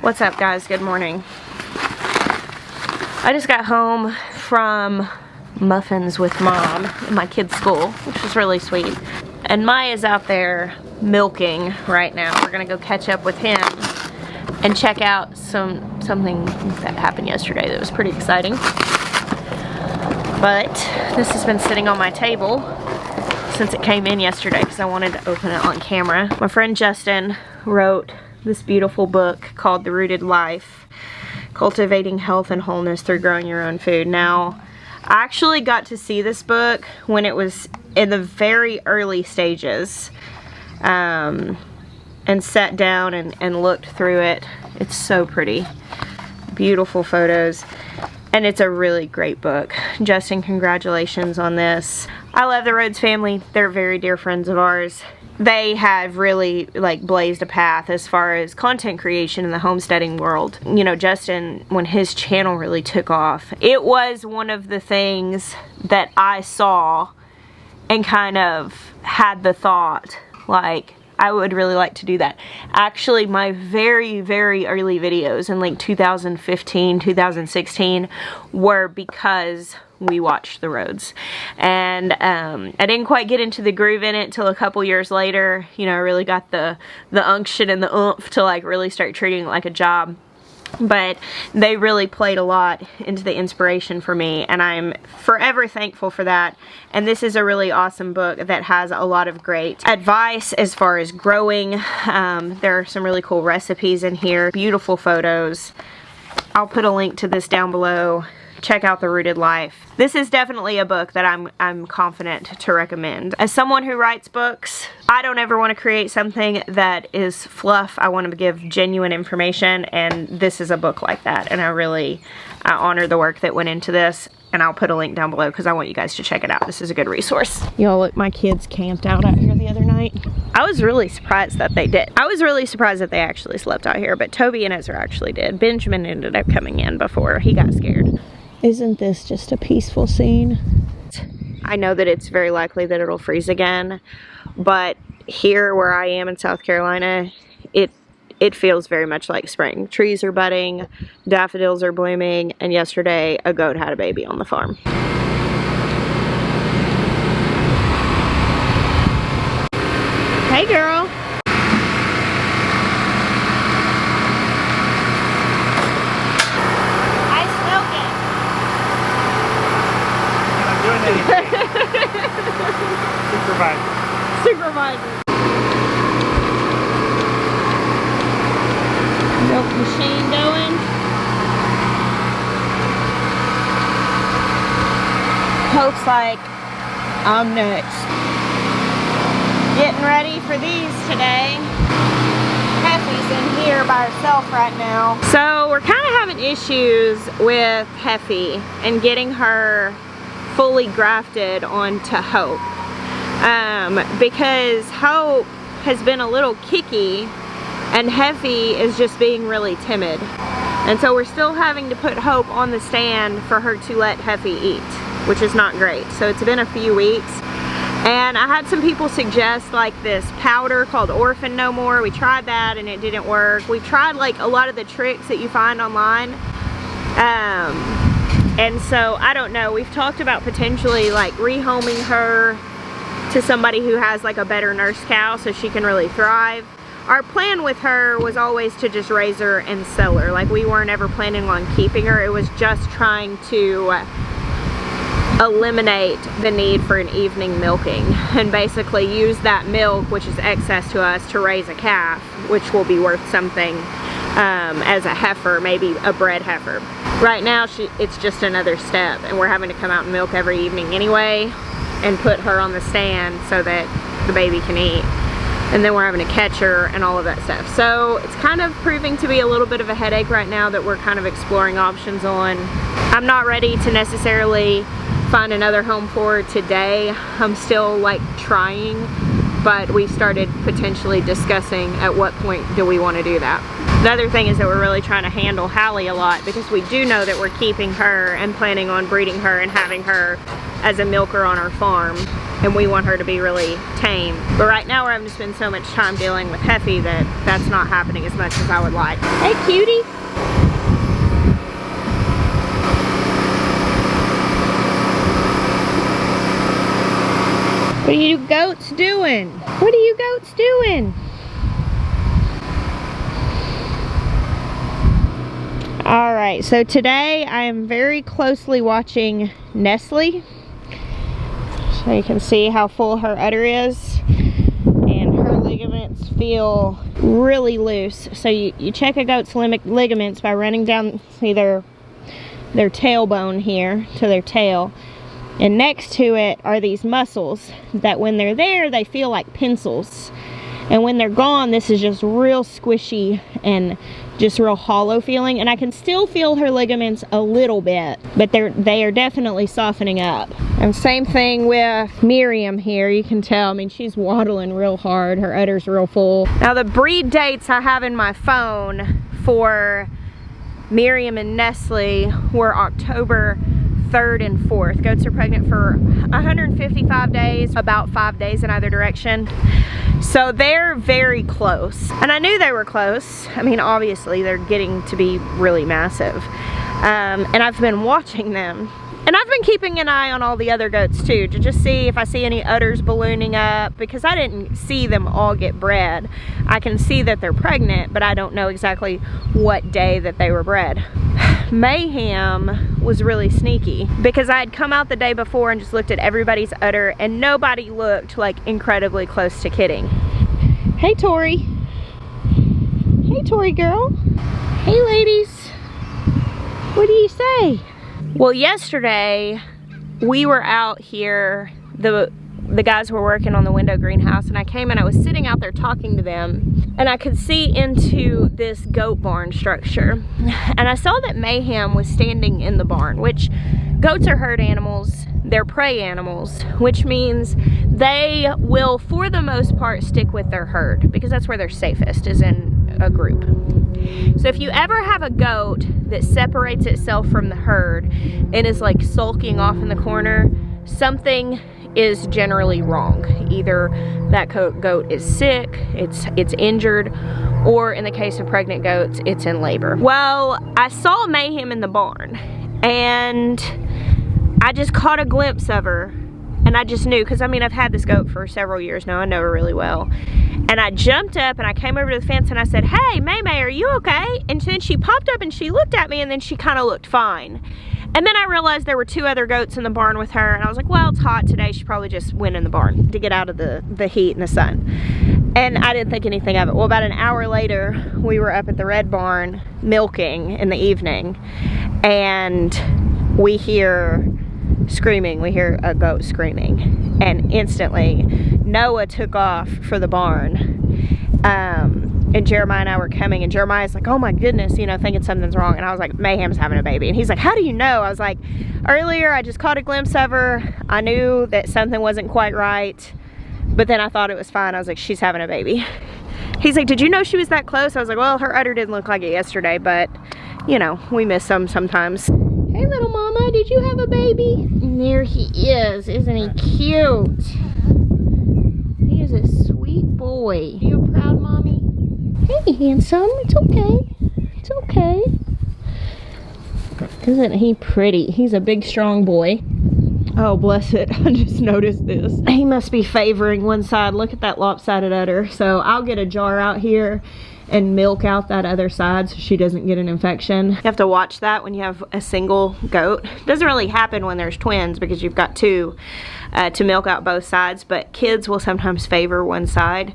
What's up, guys? Good morning. I just got home from muffins with mom in my kids' school, which was really sweet. And Maya's out there milking right now. We're gonna go catch up with him and check out something that happened yesterday that was pretty exciting. But this has been sitting on my table since it came in yesterday because I wanted to open it on camera. My friend Justin wrote this beautiful book called The Rooted Life, Cultivating Health and Wholeness Through Growing Your Own Food. Now, I actually got to see this book when it was in the very early stages, and sat down and looked through it. It's so pretty. Beautiful photos. And it's a really great book. Justin, congratulations on this. I love the Rhodes family. They're very dear friends of ours. They have really like blazed a path as far as content creation in the homesteading world. You know, Justin, when his channel really took off, it was one of the things that I saw and kind of had the thought, like, I would really like to do that. Actually, my very, very early videos in like 2015, 2016 were because we watched the Rhodes. And I didn't quite get into the groove in it till a couple years later. You know, I really got the unction and the oomph to like really start treating it like a job. But they really played a lot into the inspiration for me, and I'm forever thankful for that. And this is a really awesome book that has a lot of great advice as far as growing. There are some really cool recipes in here, beautiful photos. I'll put a link to this down below. Check out The Rooted Life. This is definitely a book that I'm confident to recommend. As someone who writes books, I don't ever want to create something that is fluff. I want to give genuine information, and this is a book like that. And I honor the work that went into this, and I'll put a link down below because I want you guys to check it out. This is a good resource. Y'all, look, my kids camped out here the other night. I was really surprised that they did. I was really surprised that they actually slept out here, but Toby and Ezra actually did. Benjamin ended up coming in before he got scared. Isn't this just a peaceful scene? I know that it's very likely that it'll freeze again, but here where I am in South Carolina, it feels very much like spring. Trees are budding, daffodils are blooming, and yesterday a goat had a baby on the farm. Hey girl. Supervisor. Milk machine going. Hope's like, I'm next. Getting ready for these today. Heffy's in here by herself right now. So we're kind of having issues with Heffy and getting her fully grafted onto Hope. Because Hope has been a little kicky and Heffy is just being really timid. And so we're still having to put Hope on the stand for her to let Heffy eat, which is not great. So it's been a few weeks. And I had some people suggest like this powder called Orphan No More. We tried that and it didn't work. We tried like a lot of the tricks that you find online. And so I don't know. We've talked about potentially like rehoming her to somebody who has like a better nurse cow so she can really thrive. Our plan with her was always to just raise her and sell her. Like we weren't ever planning on keeping her. It was just trying to eliminate the need for an evening milking and basically use that milk, which is excess to us, to raise a calf, which will be worth something as a heifer, maybe a bred heifer. Right now it's just another step, and we're having to come out and milk every evening anyway and put her on the stand so that the baby can eat. And then we're having to catch her and all of that stuff. So it's kind of proving to be a little bit of a headache right now that we're kind of exploring options on. I'm not ready to necessarily find another home for her today. I'm still like trying, but we started potentially discussing at what point do we want to do that. The other thing is that we're really trying to handle Hallie a lot because we do know that we're keeping her and planning on breeding her and having her as a milker on our farm, and we want her to be really tame. But right now we're having to spend so much time dealing with Heffy that that's not happening as much as I would like. Hey cutie! What are you goats doing? What are you goats doing? Alright, so today I am very closely watching Nestle. So you can see how full her udder is. And her ligaments feel really loose. So you check a goat's ligaments by running down, see their tailbone here to their tail. And next to it are these muscles that when they're there, they feel like pencils. And when they're gone, this is just real squishy and just real hollow feeling. And I can still feel her ligaments a little bit, but they are definitely softening up. And same thing with Miriam here. You can tell, I mean, she's waddling real hard. Her udder's real full. Now the breed dates I have in my phone for Miriam and Nestle were October 3rd and 4th. Goats are pregnant for 155 days, about 5 days in either direction. So they're very close. And I knew they were close. I mean, obviously they're getting to be really massive. And I've been watching them. And I've been keeping an eye on all the other goats too, to just see if I see any udders ballooning up, because I didn't see them all get bred. I can see that they're pregnant, but I don't know exactly what day that they were bred. Mayhem was really sneaky because I had come out the day before and just looked at everybody's udder and nobody looked like incredibly close to kidding. Hey Tori. Hey Tori girl. Hey ladies. What do you say? Well, yesterday we were out here, the guys were working on the window greenhouse, and I came and I was sitting out there talking to them, and I could see into this goat barn structure. And I saw that Mayhem was standing in the barn, which goats are herd animals, they're prey animals, which means they will, for the most part, stick with their herd because that's where they're safest, is in a group. So if you ever have a goat that separates itself from the herd and is like sulking off in the corner, something is generally wrong. Either that goat is sick, it's injured, or in the case of pregnant goats, it's in labor. Well, I saw Mayhem in the barn and I just caught a glimpse of her, and I just knew, because I mean I've had this goat for several years now, I know her really well. And I jumped up and I came over to the fence and I said, "Hey, May, are you okay?" And then she popped up and she looked at me, and then she kind of looked fine. And then I realized there were 2 other goats in the barn with her, and I was like, well, it's hot today. She probably just went in the barn to get out of the heat and the sun. And I didn't think anything of it. Well, about an hour later, we were up at the red barn milking in the evening, and we hear screaming. We hear a goat screaming, and instantly Noah took off for the barn. And Jeremiah and I were coming, and Jeremiah's like, "Oh my goodness," you know, thinking something's wrong. And I was like, "Mayhem's having a baby." And he's like, "How do you know?" I was like, "Earlier I just caught a glimpse of her. I knew that something wasn't quite right, but then I thought it was fine." I was like, "She's having a baby." He's like, "Did you know she was that close?" I was like, "Well, her udder didn't look like it yesterday, but you know, we miss them sometimes." Hey little mama, did you have a baby? And there he is, isn't he cute? He is a sweet boy. Are you a proud mommy? Hey handsome, it's okay. It's okay. Isn't he pretty? He's a big strong boy. Oh bless it, I just noticed this. He must be favoring one side. Look at that lopsided udder. So I'll get a jar out here and milk out that other side so she doesn't get an infection. You have to watch that when you have a single goat. It doesn't really happen when there's twins because you've got 2 to milk out both sides, but kids will sometimes favor one side,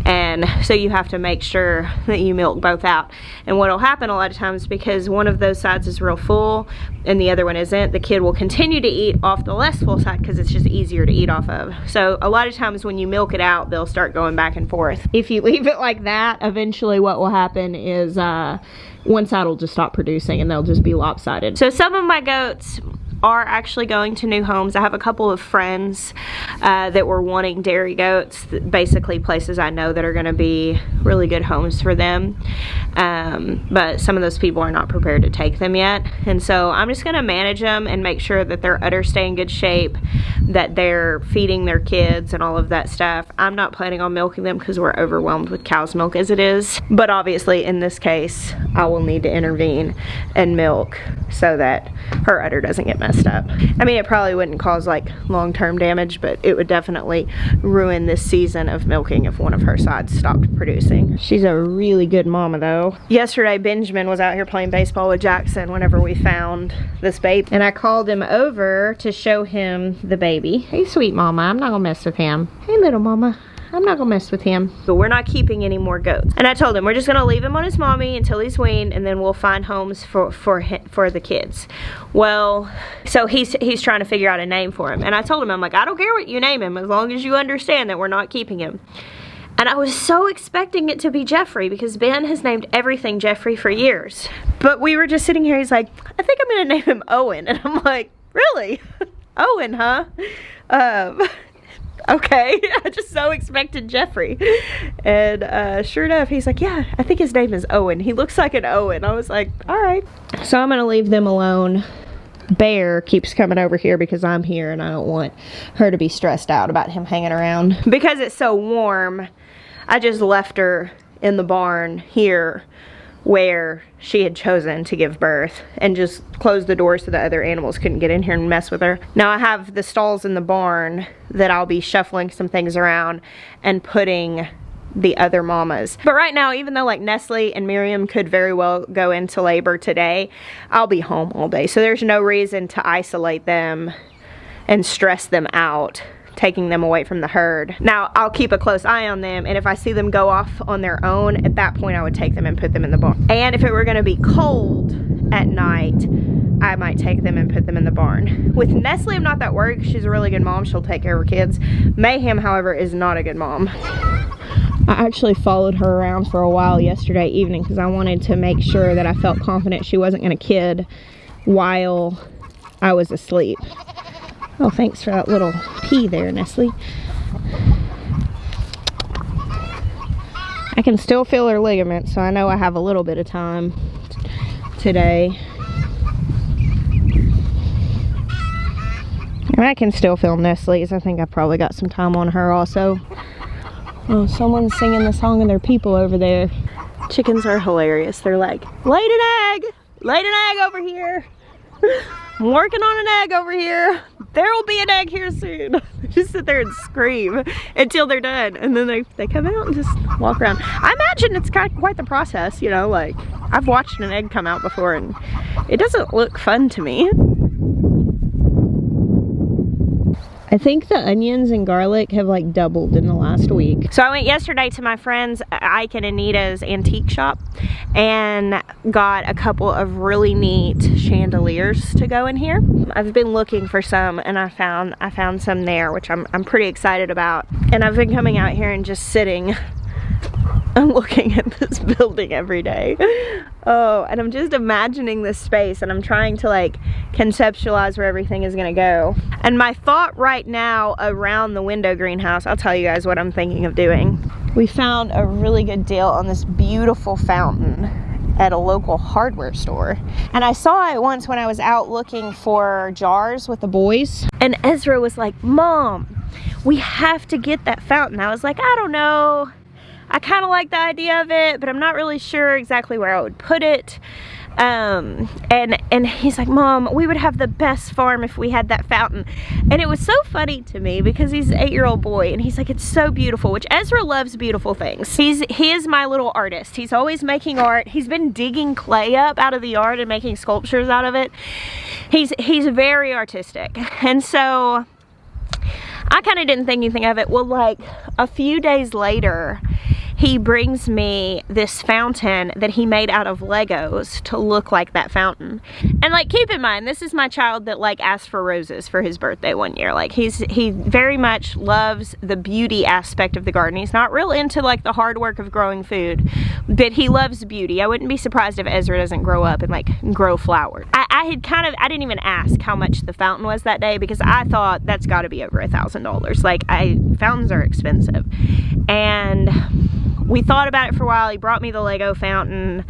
and so you have to make sure that you milk both out. And what'll happen a lot of times, because one of those sides is real full and the other one isn't, the kid will continue to eat off the less full side because it's just easier to eat off of. So a lot of times when you milk it out, they'll start going back and forth. If you leave it like that, eventually what will happen is one side will just stop producing and they'll just be lopsided. So some of my goats are actually going to new homes. I have a couple of friends that were wanting dairy goats, basically places I know that are going to be really good homes for them. But some of those people are not prepared to take them yet. And so I'm just going to manage them and make sure that their udders stay in good shape, that they're feeding their kids and all of that stuff. I'm not planning on milking them because we're overwhelmed with cow's milk as it is. But obviously in this case, I will need to intervene and milk so that her udder doesn't get messed up. I mean, it probably wouldn't cause like long-term damage, but it would definitely ruin this season of milking if one of her sides stopped producing. She's a really good mama though. Yesterday, Benjamin was out here playing baseball with Jackson whenever we found this baby, and I called him over to show him the baby. Hey, sweet mama, I'm not gonna mess with him. Hey, little mama, I'm not gonna mess with him. But we're not keeping any more goats. And I told him we're just gonna leave him on his mommy until he's weaned, and then we'll find homes for the kids. Well, so he's trying to figure out a name for him. And I told him, I'm like, I don't care what you name him as long as you understand that we're not keeping him. And I was so expecting it to be Jeffrey because Ben has named everything Jeffrey for years. But we were just sitting here, he's like, I think I'm gonna name him Owen. And I'm like, really? Owen, huh? Okay, I just so expected Jeffrey. And sure enough, he's like, yeah, I think his name is Owen. He looks like an Owen. I was like, all right. So I'm gonna leave them alone. Bear keeps coming over here because I'm here and I don't want her to be stressed out about him hanging around. Because it's so warm, I just left her in the barn here where she had chosen to give birth and just closed the door so the other animals couldn't get in here and mess with her. Now I have the stalls in the barn that I'll be shuffling some things around and putting the other mamas. But right now, even though like Nestle and Miriam could very well go into labor today, I'll be home all day. So there's no reason to isolate them and stress them out, taking them away from the herd. Now, I'll keep a close eye on them, and if I see them go off on their own, at that point I would take them and put them in the barn. And if it were gonna be cold at night, I might take them and put them in the barn. With Nestle, I'm not that worried because she's a really good mom. She'll take care of her kids. Mayhem, however, is not a good mom. I actually followed her around for a while yesterday evening because I wanted to make sure that I felt confident she wasn't gonna kid while I was asleep. Oh, thanks for that little pee there, Nestle. I can still feel her ligaments, so I know I have a little bit of time today. And I can still feel Nestle's. I think I probably got some time on her also. Oh, someone's singing the song of their people over there. Chickens are hilarious. They're like, laid an egg over here. I'm working on an egg over here. There will be an egg here soon. Just sit there and scream until they're done. And then they come out and just walk around. I imagine it's quite the process, you know, like I've watched an egg come out before and it doesn't look fun to me. I think the onions and garlic have like doubled in the last week. So I went yesterday to my friends Ike and Anita's antique shop and got a couple of really neat chandeliers to go in here. I've been looking for some and I found some there, which I'm pretty excited about. And I've been coming out here and just sitting and looking at this building every day. Oh, and I'm just imagining this space and I'm trying to like conceptualize where everything is gonna go. And my thought right now around the window greenhouse, I'll tell you guys what I'm thinking of doing. We found a really good deal on this beautiful fountain at a local hardware store. And I saw it once when I was out looking for jars with the boys. And Ezra was like, Mom, we have to get that fountain. I was like, I don't know. I kind of like the idea of it, but I'm not really sure exactly where I would put it. And he's like, Mom, we would have the best farm if we had that fountain. And it was so funny to me because he's an 8-year-old boy and he's like, it's so beautiful, which Ezra loves beautiful things. He is my little artist. He's always making art. He's been digging clay up out of the yard and making sculptures out of it. He's very artistic. And so I kind of didn't think anything of it. Well, like a few days later, he brings me this fountain that he made out of Legos to look like that fountain. And like, keep in mind, this is my child that like asked for roses for his birthday one year. Like he very much loves the beauty aspect of the garden. He's not real into like the hard work of growing food, but he loves beauty. I wouldn't be surprised if Ezra doesn't grow up and like grow flowers. I didn't even ask how much the fountain was that day, because I thought that's got to be over $1,000. Like fountains are expensive. And we thought about it for a while. He brought me the Lego fountain.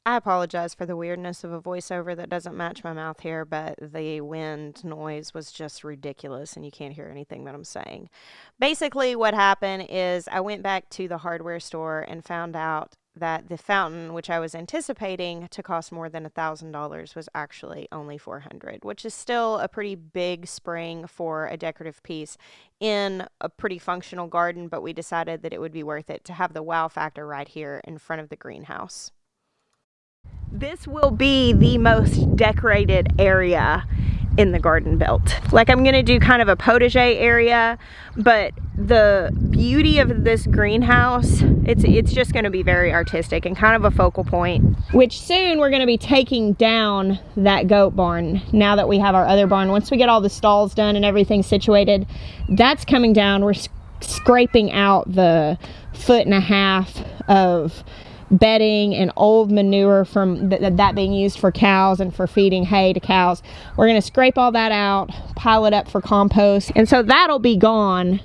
I apologize for the weirdness of a voiceover that doesn't match my mouth here, but the wind noise was just ridiculous and you can't hear anything that I'm saying. Basically what happened is I went back to the hardware store and found out that the fountain, which I was anticipating to cost more than $1,000, was actually only $400, which is still a pretty big spring for a decorative piece in a pretty functional garden, but we decided that it would be worth it to have the wow factor right here in front of the greenhouse. This will be the most decorated area in the garden belt. Like, I'm gonna do kind of a potager area, but the beauty of this greenhouse, it's just gonna be very artistic and kind of a focal point, which soon we're gonna be taking down that goat barn now that we have our other barn. Once we get all the stalls done and everything situated, that's coming down. We're scraping out the 1.5 feet of bedding and old manure from that being used for cows and for feeding hay to cows. We're going to scrape all that out, pile it up for compost, and so that'll be gone,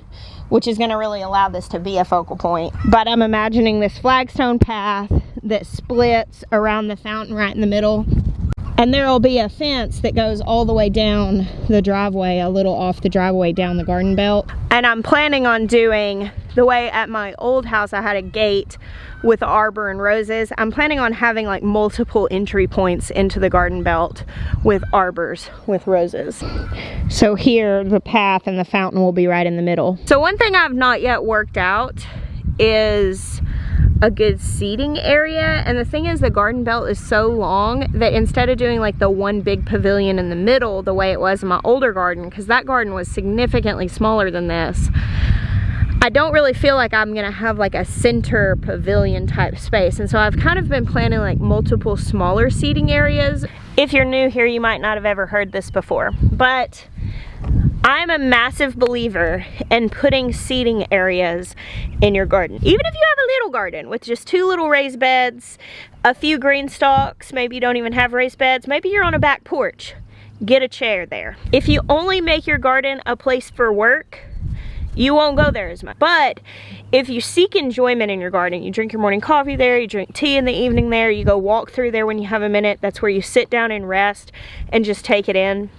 which is going to really allow this to be a focal point. But I'm imagining this flagstone path that splits around the fountain right in the middle, and there will be a fence that goes all the way down the driveway, a little off the driveway down the garden belt. And I'm planning on doing the way at my old house I had a gate with arbor and roses. I'm planning on having like multiple entry points into the garden belt with arbors with roses. So here the path and the fountain will be right in the middle. So one thing I've not yet worked out is a good seating area, and the thing is the garden belt is so long that instead of doing like the one big pavilion in the middle the way it was in my older garden, because that garden was significantly smaller than this, I don't really feel like I'm gonna have like a center pavilion type space. And so I've kind of been planning like multiple smaller seating areas. If you're new here, you might not have ever heard this before, but I'm a massive believer in putting seating areas in your garden. Even if you have a little garden with just 2 little raised beds, a few green stalks, maybe you don't even have raised beds, maybe you're on a back porch, get a chair there. If you only make your garden a place for work, you won't go there as much. But if you seek enjoyment in your garden, you drink your morning coffee there, you drink tea in the evening there, you go walk through there when you have a minute, that's where you sit down and rest and just take it in.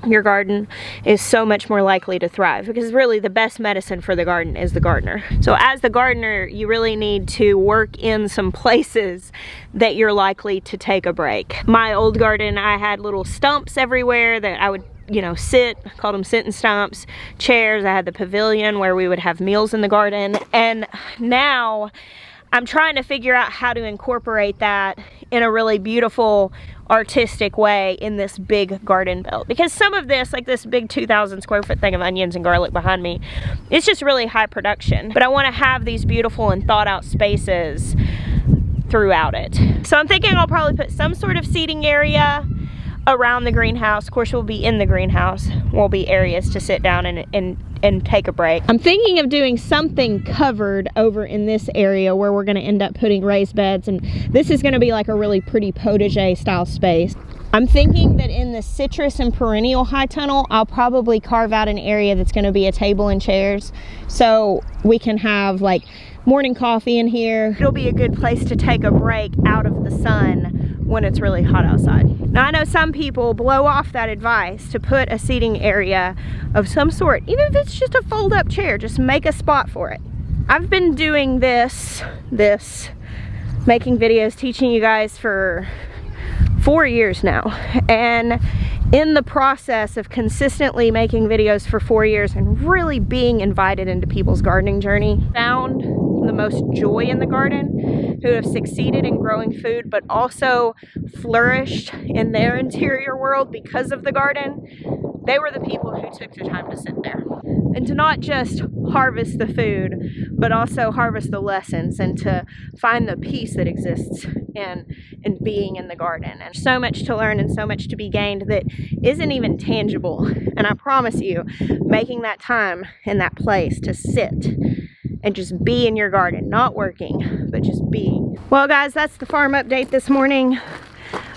Your garden is so much more likely to thrive, because really the best medicine for the garden is the gardener. So as the gardener, you really need to work in some places that you're likely to take a break. My old garden, I had little stumps everywhere that I would, you know, sit, called them sitting stumps, chairs. I had the pavilion where we would have meals in the garden, and now I'm trying to figure out how to incorporate that in a really beautiful, artistic way in this big garden belt. Because some of this, like this big 2,000 square foot thing of onions and garlic behind me, it's just really high production. But I want to have these beautiful and thought out spaces throughout it. So I'm thinking I'll probably put some sort of seating area around the greenhouse. Of course, we'll be in the greenhouse. Will be areas to sit down and take a break. I'm thinking of doing something covered over in this area where we're going to end up putting raised beds, and this is going to be like a really pretty potager style space. I'm thinking that in the citrus and perennial high tunnel, I'll probably carve out an area that's going to be a table and chairs, so we can have like morning coffee in here. It'll be a good place to take a break out of the sun when it's really hot outside. Now I know some people blow off that advice to put a seating area of some sort, even if it's just a fold-up chair, just make a spot for it. I've been doing this, making videos, teaching you guys for 4 years now, and in the process of consistently making videos for 4 years and really being invited into people's gardening journey, found the most joy in the garden, who have succeeded in growing food but also flourished in their interior world because of the garden. They were the people who took the time to sit there. and to not just harvest the food, but also harvest the lessons, and to find the peace that exists in being in the garden. And so much to learn and so much to be gained that isn't even tangible. And I promise you, making that time in that place to sit and just be in your garden, not working, but just being. Well guys, that's the farm update this morning.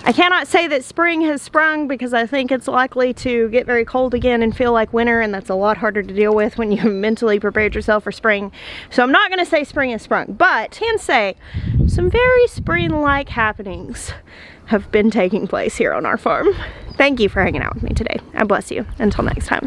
I cannot say that spring has sprung because I think it's likely to get very cold again and feel like winter, and that's a lot harder to deal with when you mentally prepared yourself for spring. So I'm not gonna say spring has sprung, but I can say some very spring-like happenings have been taking place here on our farm. Thank you for hanging out with me today. I bless you. Until next time.